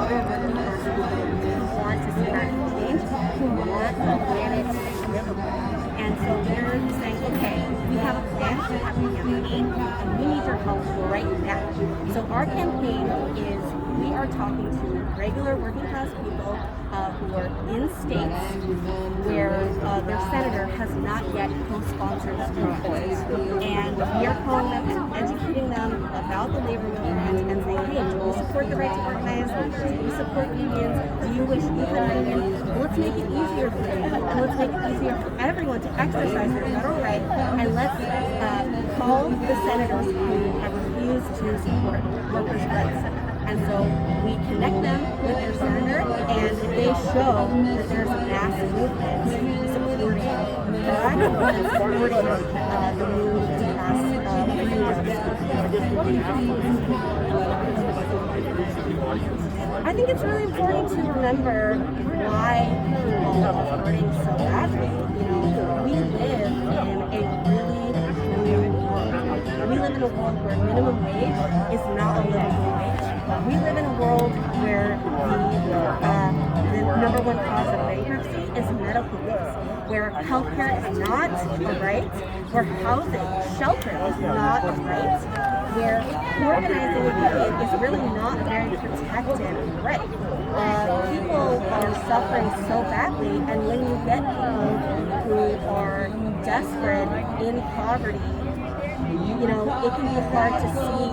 other working class people who want systematic change, who want a planet to be livable. And so they're saying, okay, we have a plan, we have a campaign, and we need your help right now. So our campaign is, we are talking to regular working class people who are in states where their senator has not yet co-sponsored this program. And we are calling them and educating them about the labor movement and saying, hey, do you support the right to organize? Do you support unions? Do you wish you had a union? Let's make it easier for you, and let's make it easier for everyone to exercise their federal right, and let's call the senators who have refused to support workers' rights. And so we connect them with their senator, and they show that there's a massive movement supporting Proact and supporting the move to pass I think it's really important to remember why people are hurting so badly. You know, we live in a really weird world. We live in a world where minimum wage is not a livable wage. We live in a world where the number one cause of bankruptcy is medical bills, where healthcare is not a right, where housing, shelter is not a right, where organizing a union is really not a very protected right. People are suffering so badly, and when you get people who are desperate, in poverty, you know, it can be hard to see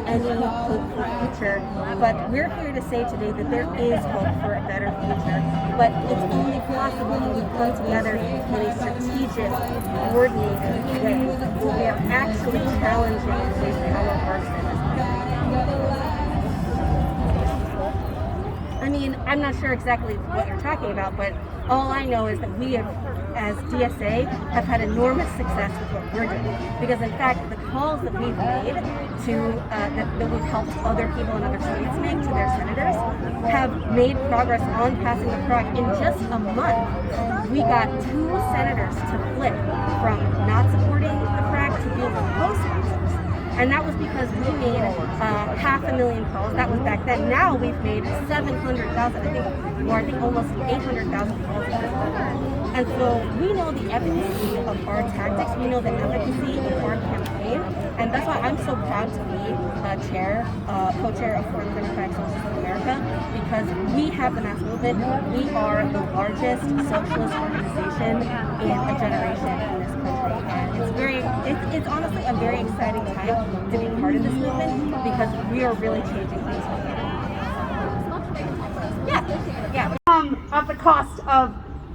any hopeful future, but we're here to say today that there is hope for a better future, but it's only possible when we come together in a strategic, coordinated way, where we are actually challenging the way power works in this country. I mean, I'm not sure exactly what you're talking about, but all I know is that we have, as DSA, have had enormous success with what we're doing. Because in fact, the calls that we've made to, that we've helped other people in other states make to their senators have made progress on passing the Proact. In just a month, we got 2 senators to flip from not supporting the Proact to being co-sponsors. And that was because we made 500,000 calls. That was back then. Now we've made 700,000, I think almost 800,000 calls at this point. And so we know the efficacy of our tactics. We know the efficacy of our campaign. And that's why I'm so proud to be co-chair of Fourth Democratic Socialists of America, because we have the mass movement. We are the largest socialist organization in a generation in this country. And it's honestly a very exciting time to be part of this movement, because we are really changing things. Yeah. At the cost of,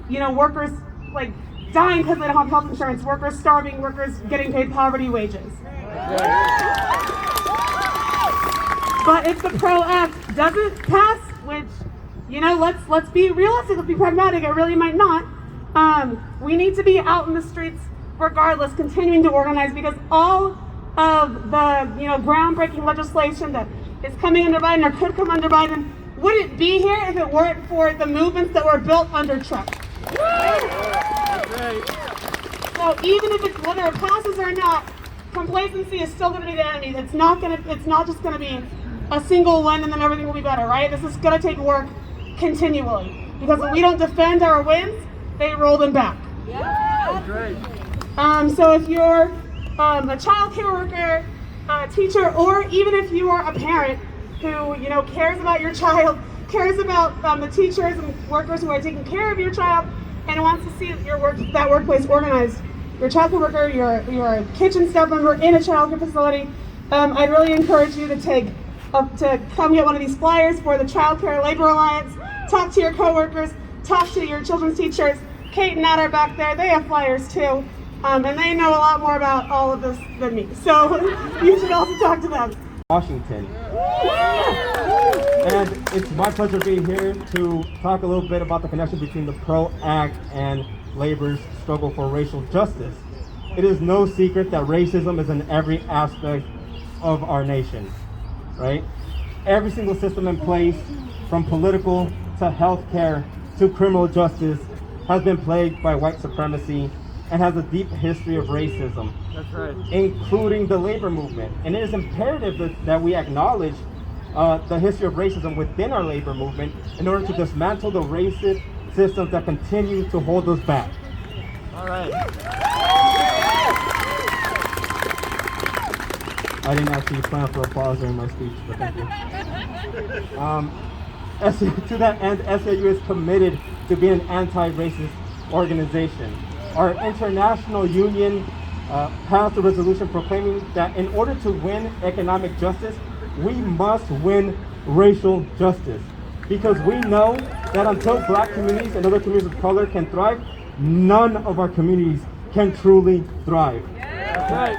you know, workers like dying because they don't have health insurance, workers starving, workers getting paid poverty wages. But if the Proact doesn't pass, which, you know, let's be realistic, let's be pragmatic, it really might not. We need to be out in the streets regardless, continuing to organize, because all of the, you know, groundbreaking legislation that is coming under Biden or could come under Biden wouldn't be here if it weren't for the movements that were built under Trump. So even if it's, whether it passes or not, complacency is still going to be the enemy. It's not just going to be a single win and then everything will be better, right? This is going to take work continually, because if we don't defend our wins, they roll them back. So if you're a childcare worker, a teacher, or even if you are a parent who, you know, cares about your child, cares about the teachers and workers who are taking care of your child, and wants to see that workplace organized, you're a childcare worker, you're a kitchen staff member in a childcare facility, I'd really encourage you to come get one of these flyers for the Childcare Labor Alliance. Talk to your coworkers, talk to your children's teachers. Kate and Nat are back there, they have flyers too. And they know a lot more about all of this than me. So you should also talk to them. Washington. And it's my pleasure being here to talk a little bit about the connection between the Proact and labor's struggle for racial justice. It is no secret that racism is in every aspect of our nation, right? Every single system in place, from political to healthcare to criminal justice, has been plagued by white supremacy and has a deep history of racism. That's right. Including the labor movement. And it is imperative that we acknowledge the history of racism within our labor movement in order to dismantle the racist systems that continue to hold us back. All right. I didn't actually plan for applause during my speech, but thank you. To that end, SAU is committed to being an anti-racist organization. Our international union passed a resolution proclaiming that in order to win economic justice, we must win racial justice. Because we know that until black communities and other communities of color can thrive, none of our communities can truly thrive. Right.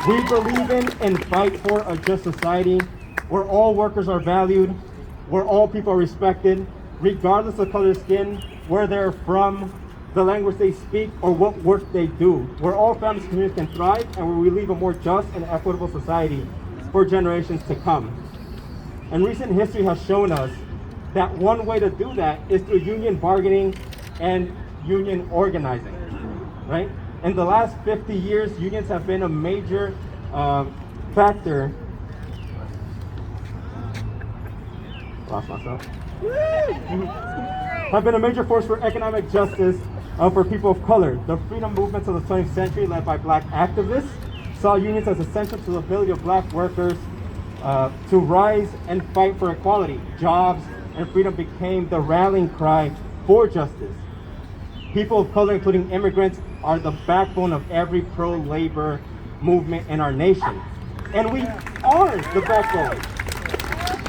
We believe in and fight for a just society where all workers are valued, where all people are respected, regardless of color of skin, where they're from, the language they speak, or what work they do, where all families and communities can thrive, and where we leave a more just and equitable society for generations to come. And recent history has shown us that one way to do that is through union bargaining and union organizing, right? In the last 50 years, unions have been a major factor. Lost myself. Have been a major force for economic justice for people of color. The freedom movements of the 20th century, led by black activists, saw unions as essential to the ability of black workers to rise and fight for equality. Jobs and freedom became the rallying cry for justice. People of color, including immigrants, are the backbone of every pro-labor movement in our nation. And we are the backbone.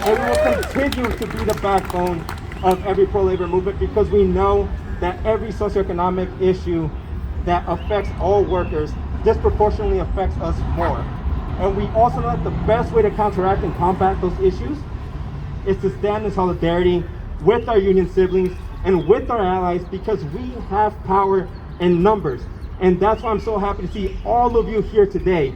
And we will continue to be the backbone of every pro-labor movement because we know that every socioeconomic issue that affects all workers disproportionately affects us more. And we also know that the best way to counteract and combat those issues is to stand in solidarity with our union siblings and with our allies because we have power in numbers. And that's why I'm so happy to see all of you here today.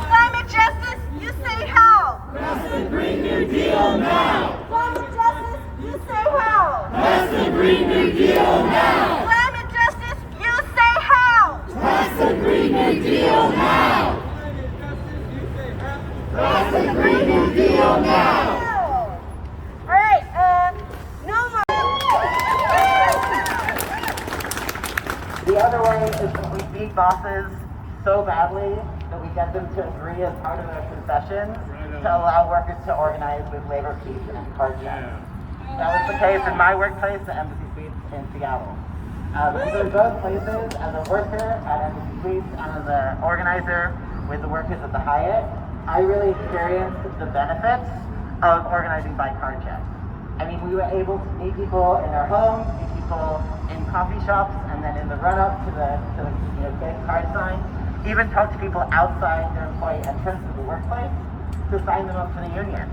Climate justice, you say how? Pass the Green New Deal now! Climate justice, you say how? Pass the Green New Deal now! Climate justice, you say how? Pass the Green New Deal now! Pass the Green New Deal now! Alright, no more. The other way is that we beat bosses so badly that we get them to agree as part of their concessions to allow workers to organize with labor peace and card checks. That was the case in my workplace, the Embassy Suites in Seattle. In both places, as a worker at Embassy Suites and as an organizer with the workers at the Hyatt, I really experienced the benefits of organizing by card check. I mean, we were able to meet people in their homes, meet people in coffee shops, and then in the run-up to the big card sign, even talk to people outside their employee entrance to the workplace to sign them up for the union.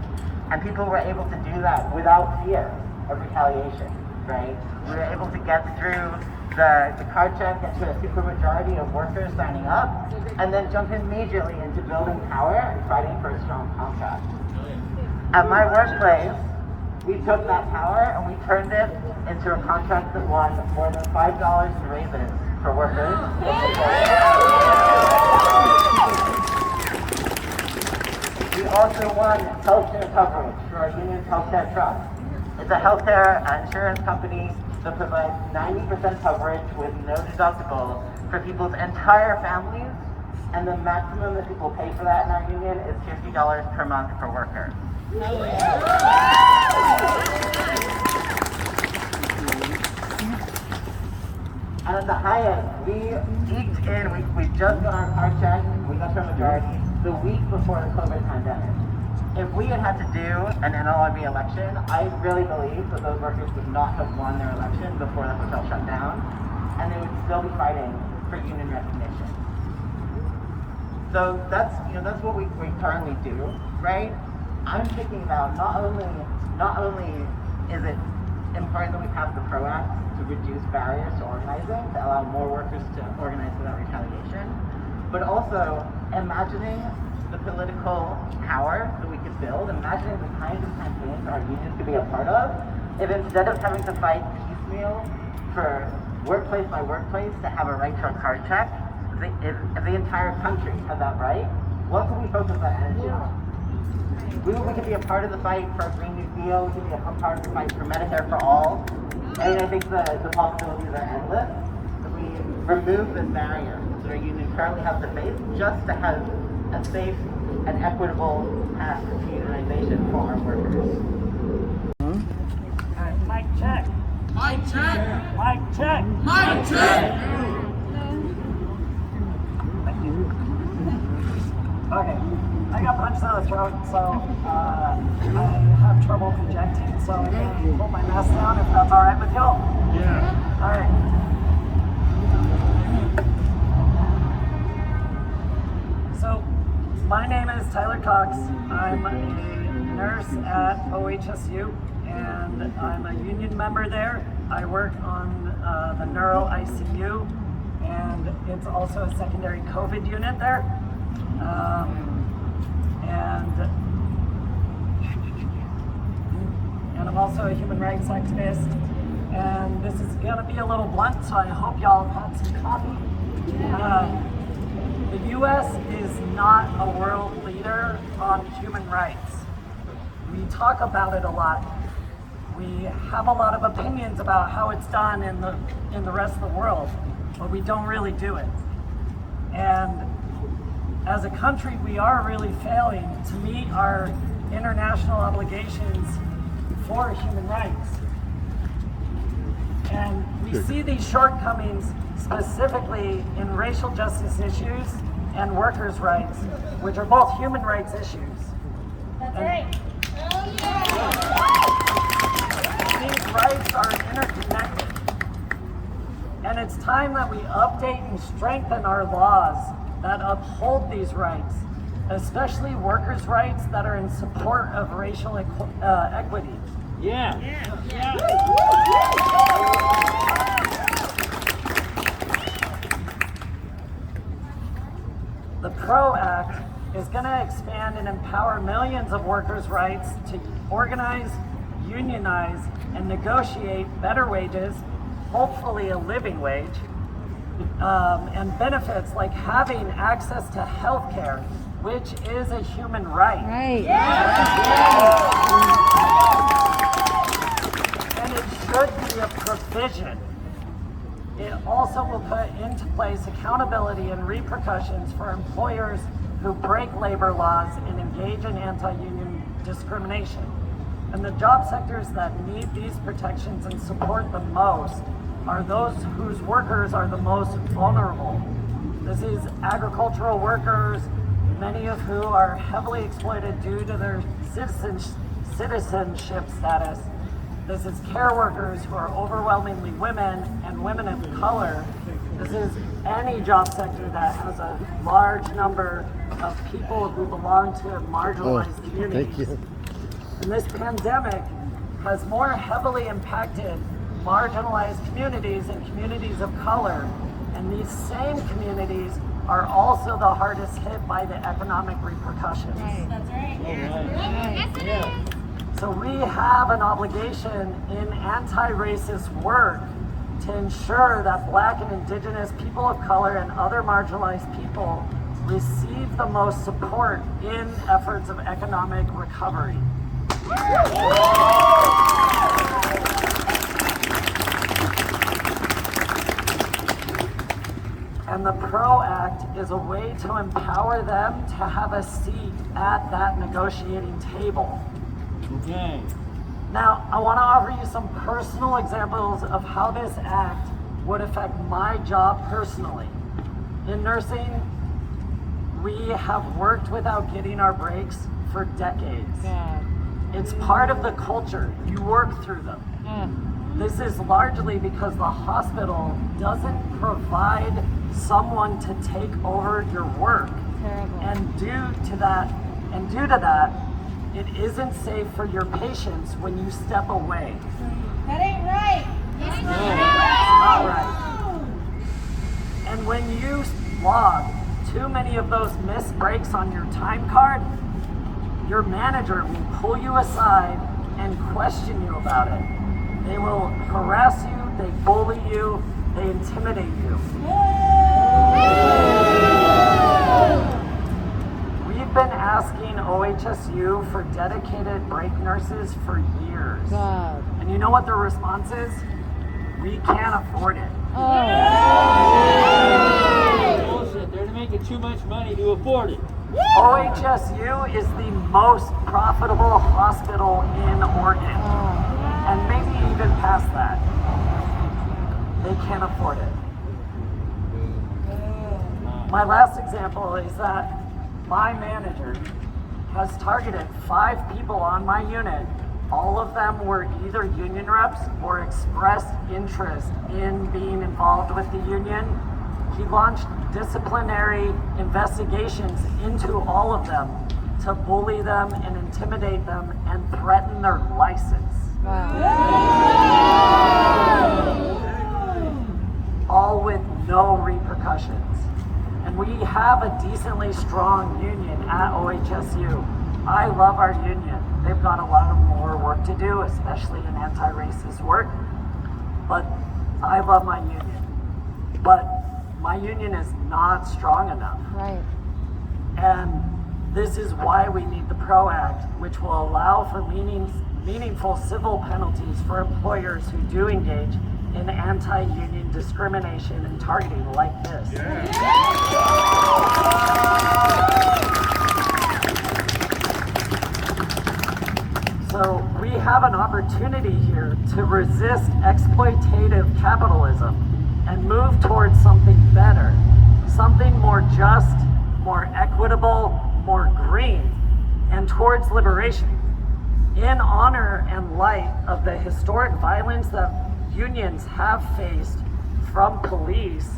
And people were able to do that without fear of retaliation, right? We were able to get through the card check, get to a supermajority of workers signing up, and then jump immediately into building power and fighting for a strong contract. At my workplace, we took that power and we turned it into a contract that won more than $5 in raises for workers. We also won healthcare coverage for our union's healthcare trust. It's a healthcare insurance company that provides 90% coverage with no deductible for people's entire families, and the maximum that people pay for that in our union is $50 per month per worker. And at the Hyatt, we eked in, we just got our card check, we got to a majority the week before the COVID pandemic. If we had to do an NLRB election, I really believe that those workers would not have won their election before the hotel shut down, and they would still be fighting for union recognition. So that's what we currently do, right? I'm thinking about not only is it important that we pass the Proact to reduce barriers to organizing, to allow more workers to organize without retaliation, but also imagining the political power that we could build, imagining the kinds of campaigns our unions could be a part of, if instead of having to fight piecemeal for workplace by workplace to have a right to a card check, if the entire country had that right, what could we focus our energy on? We could be a part of the fight for a Green New Deal, we could be a part of the fight for Medicare for all. I mean, I think the possibilities are endless. If we remove the barrier that our union currently has to face just to have a safe and equitable path to unionization for our workers. Mic check. Mic check. Mic check. Mic check. Thank you. Okay, I got punched in the throat, so I have trouble projecting, so I'm gonna pull my mask down if that's all right with y'all. Yeah. All right. So, my name is Tyler Cox. I'm a nurse at OHSU, and I'm a union member there. I work on the neuro ICU, and it's also a secondary COVID unit there. And I'm also a human rights activist. And this is gonna be a little blunt, so I hope y'all have had some coffee. The U.S. is not a world leader on human rights. We talk about it a lot. We have a lot of opinions about how it's done in the rest of the world, but we don't really do it. And as a country, we are really failing to meet our international obligations for human rights. And we see these shortcomings specifically in racial justice issues and workers' rights, which are both human rights issues. That's right. These rights are interconnected. And it's time that we update and strengthen our laws that uphold these rights, especially workers' rights that are in support of racial equity. Yeah. The Proact is going to expand and empower millions of workers' rights to organize, unionize, and negotiate better wages, hopefully a living wage, and benefits like having access to health care, which is a human right. And it should be a provision. It also will put into place accountability and repercussions for employers who break labor laws and engage in anti-union discrimination. And the job sectors that need these protections and support the most are those whose workers are the most vulnerable. This is agricultural workers, many of who are heavily exploited due to their citizenship status. This is care workers who are overwhelmingly women and women of color. This is any job sector that has a large number of people who belong to marginalized communities. Thank you. And this pandemic has more heavily impacted marginalized communities and communities of color. And these same communities are also the hardest hit by the economic repercussions. That's right. Yeah. So we have an obligation in anti-racist work to ensure that Black and Indigenous people of color and other marginalized people receive the most support in efforts of economic recovery. And the Proact is a way to empower them to have a seat at that negotiating table. Okay. Now, I want to offer you some personal examples of how this act would affect my job personally. In nursing, we have worked without getting our breaks for decades. It's part of the culture. You work through them. This is largely because the hospital doesn't provide someone to take over your work. And due to that, it isn't safe for your patients when you step away. That ain't right. It's not right. And when you log too many of those missed breaks on your time card, your manager will pull you aside and question you about it. They will harass you, they bully you, they intimidate you. We've been asking OHSU for dedicated break nurses for years. And you know what their response is? We can't afford it. Bullshit. They're making too much money to afford it. OHSU is the most profitable hospital in Oregon. And maybe even past that. They can't afford it. My last example is that my manager has targeted 5 people on my unit. All of them were either union reps or expressed interest in being involved with the union. He launched disciplinary investigations into all of them to bully them and intimidate them and threaten their license. All with no repercussions. And we have a decently strong union at OHSU. I love our union. They've got a lot of more work to do, especially in anti-racist work. But I love my union. But my union is not strong enough. Right. And this is why we need the Proact, which will allow for meaningful civil penalties for employers who do engage in anti-union discrimination and targeting like this. So we have an opportunity here to resist exploitative capitalism and move towards something better, something more just, more equitable, more green, and towards liberation. In honor and light of the historic violence that unions have faced from police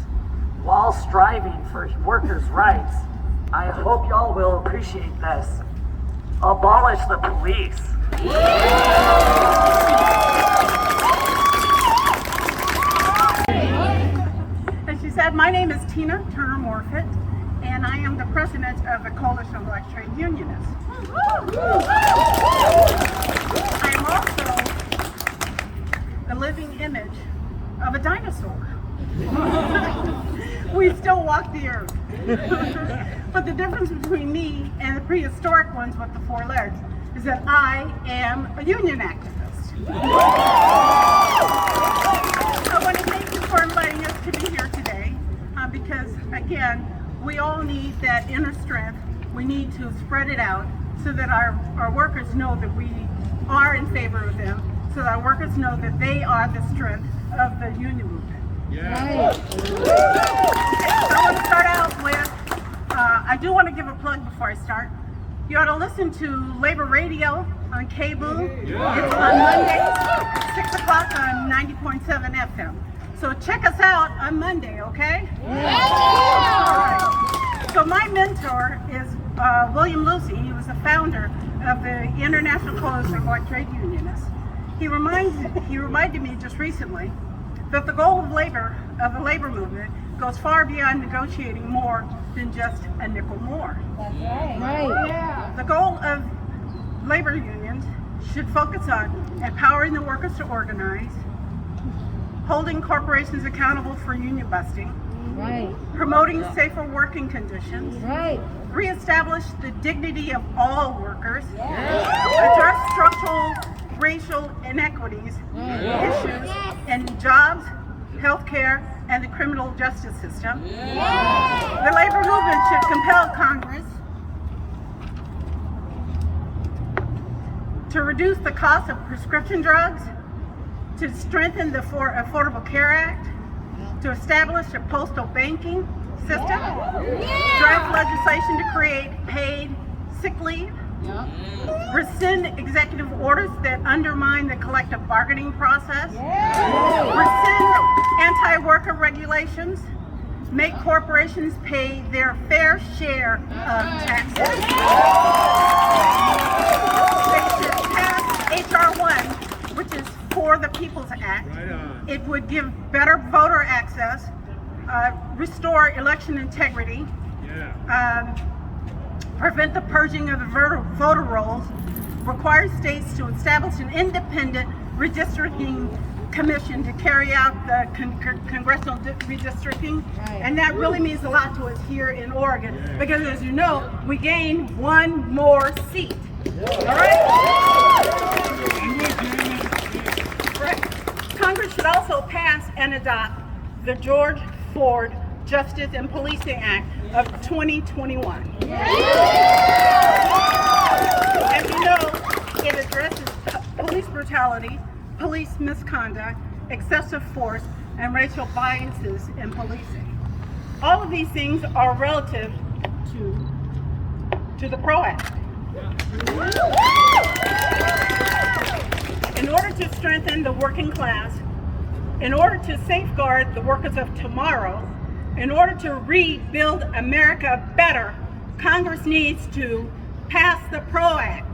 while striving for workers' rights, I hope y'all will appreciate this. Abolish the police. As she said, my name is Tina Turner Morphet, and I am the president of the Coalition of Black Trade Unionists. I am also the living image of a dinosaur. We still walk the earth. But the difference between me and the prehistoric ones with the 4 legs is that I am a union activist. I want to thank you for inviting us to be here today because, again, we all need that inner strength. We need to spread it out so that our workers know that we are in favor of them, so that our workers know that they are the strength of the union movement. Right. I want to start out with, I do want to give a plug before I start. You ought to listen to Labor Radio on cable. It's on Mondays, 6 o'clock on 90.7 FM. So check us out on Monday, okay? All right. So my mentor is William Lucy. He was the founder of the International Coalition of Black Trade Unionists. He reminded me just recently that the goal of the labor movement goes far beyond negotiating more than just a nickel more. That's right. The goal of labor unions should focus on empowering the workers to organize, holding corporations accountable for union busting, Right. promoting safer working conditions, Right. reestablish the dignity of all workers, address structural racial inequities issues in jobs, healthcare, and the criminal justice system. The labor movement should compel Congress to reduce the cost of prescription drugs, to strengthen the Affordable Care Act, to establish a postal banking system, draft legislation to create paid sick leave, rescind executive orders that undermine the collective bargaining process, rescind anti-worker regulations, make corporations pay their fair share of taxes. They should pass HR 1, which is For the People's Act. It would give better voter access, restore election integrity, prevent the purging of the voter rolls, requires states to establish an independent redistricting commission to carry out the congressional redistricting, and that really means a lot to us here in Oregon, because as you know, we gain one more seat. All right? Right. Congress should also pass and adopt the George Ford Justice and Policing Act of 2021. As you know, it addresses police brutality, police misconduct, excessive force, and racial biases in policing. All of these things are relative to the Proact. In order to strengthen the working class, in order to safeguard the workers of tomorrow, in order to rebuild America better, Congress needs to pass the Proact.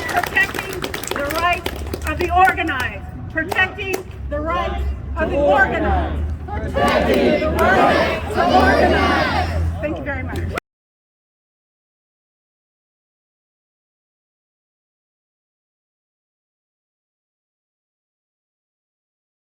Protecting the rights of the organized. Protecting the rights of the organized. Protecting the rights of